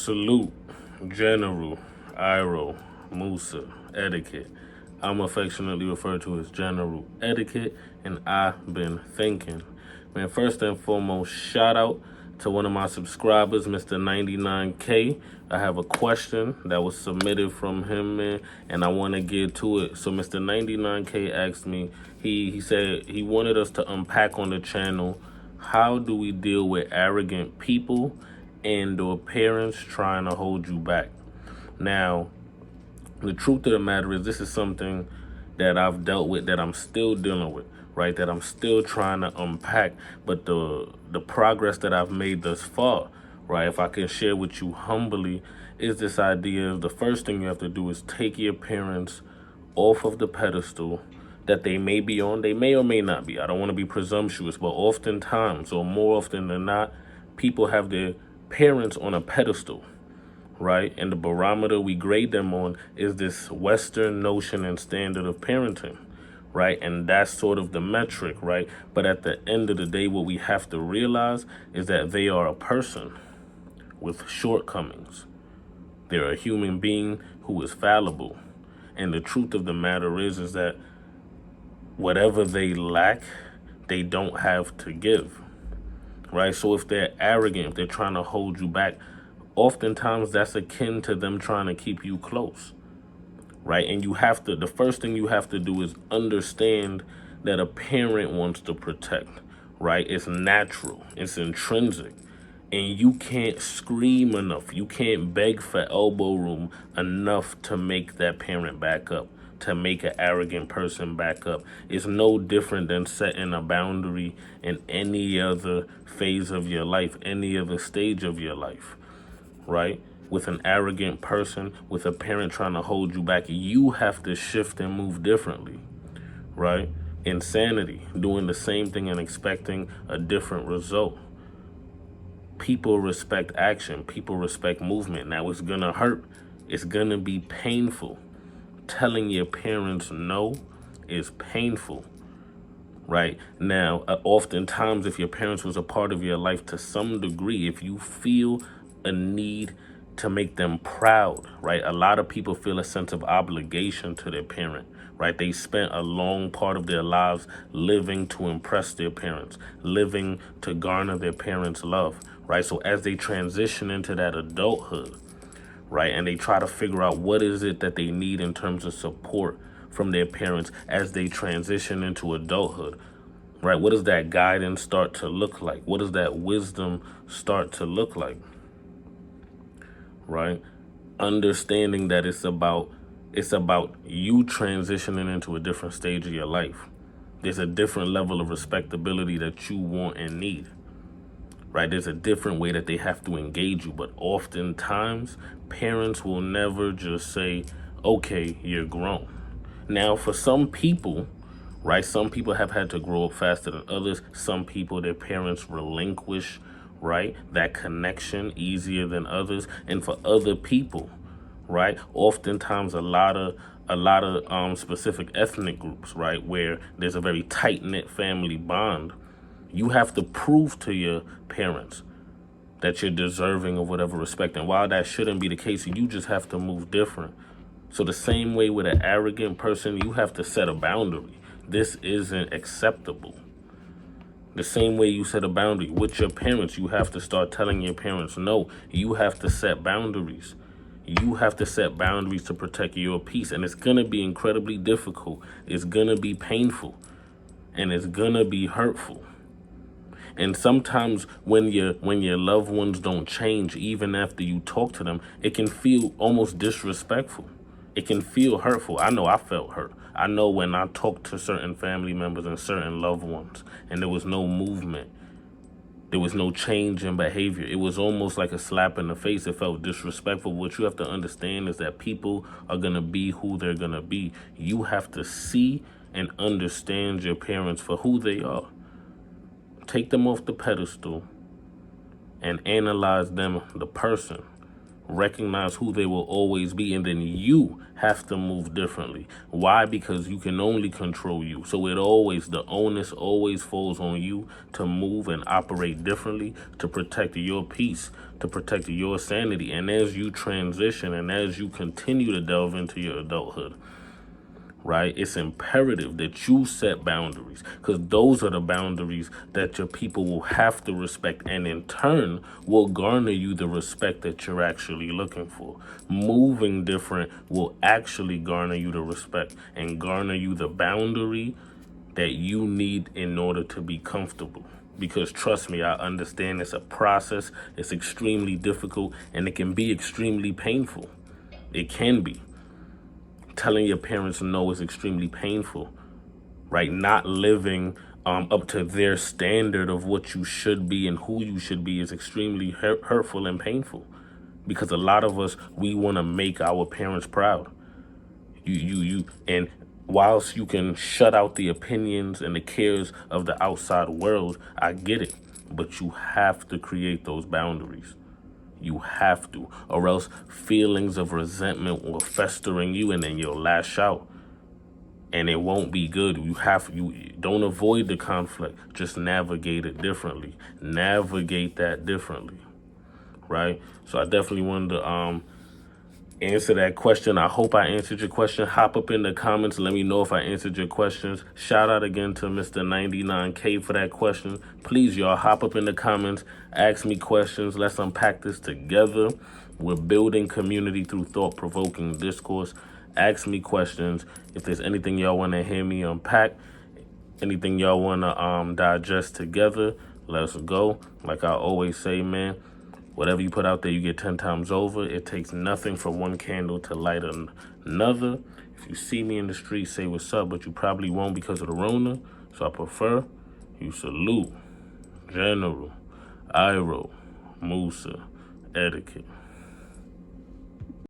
Salute, General, Iro, Musa, Etiquette. I'm affectionately referred to as General Etiquette, and I've been thinking. Man, first and foremost, shout out to one of my subscribers, Mr. 99K. I have a question that was submitted from him, man, and I want to get to it. So Mr. 99K asked me, he said he wanted us to unpack on the channel, how do we deal with arrogant people and or parents trying to hold you back? Now, the truth of the matter is, this is something that I've dealt with, that I'm still dealing with, right? That I'm still trying to unpack. But the progress that I've made thus far, right, if I can share with you humbly, is this idea of the first thing you have to do is take your parents off of the pedestal that they may be on. They may or may not be. I don't want to be presumptuous, but oftentimes, or more often than not, people have their parents on a pedestal, right? And the barometer we grade them on is this Western notion and standard of parenting, right? And that's sort of the metric, right? But at the end of the day, what we have to realize is that they are a person with shortcomings. They're a human being who is fallible. And the truth of the matter is that whatever they lack, they don't have to give, right? So if they're arrogant, if they're trying to hold you back, oftentimes that's akin to them trying to keep you close, right? And you have to, the first thing you have to do is understand that a parent wants to protect, right? It's natural, it's intrinsic. And you can't scream enough, you can't beg for elbow room enough to make that parent back up, to make an arrogant person back up. It's no different than setting a boundary in any other phase of your life, any other stage of your life, right? With an arrogant person, with a parent trying to hold you back, you have to shift and move differently, right? Insanity, doing the same thing and expecting a different result. People respect action. People respect movement. Now, it's going to hurt. It's going to be painful. Telling your parents no is painful, right? Now, oftentimes, if your parents was a part of your life to some degree, if you feel a need to make them proud, right? A lot of people feel a sense of obligation to their parent, right? They spent a long part of their lives living to impress their parents, living to garner their parents' love, right? So as they transition into that adulthood, right, and they try to figure out what is it that they need in terms of support from their parents as they transition into adulthood, right? What does that guidance start to look like? What does that wisdom start to look like? Right? Understanding that it's about you transitioning into a different stage of your life. There's a different level of respectability that you want and need, right? There's a different way that they have to engage you. But oftentimes, parents will never just say, okay, you're grown. Now, for some people, right, some people have had to grow up faster than others. Some people, their parents relinquish, right, that connection easier than others. And for other people, right, oftentimes a lot of specific ethnic groups, right, where there's a very tight-knit family bond, you have to prove to your parents that you're deserving of whatever respect. And while that shouldn't be the case, you just have to move different. So the same way with an arrogant person, you have to set a boundary. This isn't acceptable. The same way you set a boundary with your parents, you have to start telling your parents no. You have to set boundaries. You have to set boundaries to protect your peace. And it's going to be incredibly difficult. It's going to be painful. And it's going to be hurtful. And sometimes when your loved ones don't change, even after you talk to them, it can feel almost disrespectful. It can feel hurtful. I know I felt hurt. I know when I talked to certain family members and certain loved ones, and there was no movement, there was no change in behavior. It was almost like a slap in the face. It felt disrespectful. What you have to understand is that people are going to be who they're going to be. You have to see and understand your parents for who they are. Take them off the pedestal and analyze them, the person, Recognize who they will always be, and then you have to move differently. Why? Because you can only control you. So the onus always falls on you to move and operate differently, to protect your peace, to protect your sanity. And as you transition and as you continue to delve into your adulthood, right, it's imperative that you set boundaries, because those are the boundaries that your people will have to respect, and in turn will garner you the respect that you're actually looking for. Moving different will actually garner you the respect and garner you the boundary that you need in order to be comfortable. Because trust me, I understand it's a process, it's extremely difficult, and it can be extremely painful. It can be. Telling your parents no is extremely painful, right? Not living up to their standard of what you should be and who you should be is extremely hurtful and painful, because a lot of us, we want to make our parents proud. And whilst you can shut out the opinions and the cares of the outside world, I get it, but you have to create those boundaries. You have to, or else feelings of resentment will fester in you, and then you'll lash out, and it won't be good. You don't avoid the conflict, just navigate it differently. Navigate that differently, right? So I definitely wanted to answer that question. I hope I answered your question. Hop up in the comments. Let me know if I answered your questions. Shout out again to Mr. 99K for that question. Please, y'all, hop up in the comments. Ask me questions. Let's unpack this together. We're building community through thought-provoking discourse. Ask me questions. If there's anything y'all want to hear me unpack, anything y'all want to digest together, let's go. Like I always say, man, whatever you put out there, you get 10 times over. It takes nothing for one candle to light another. If you see me in the street, say what's up, but you probably won't because of the Rona. So I prefer you salute General Iroh Musa Etiquette.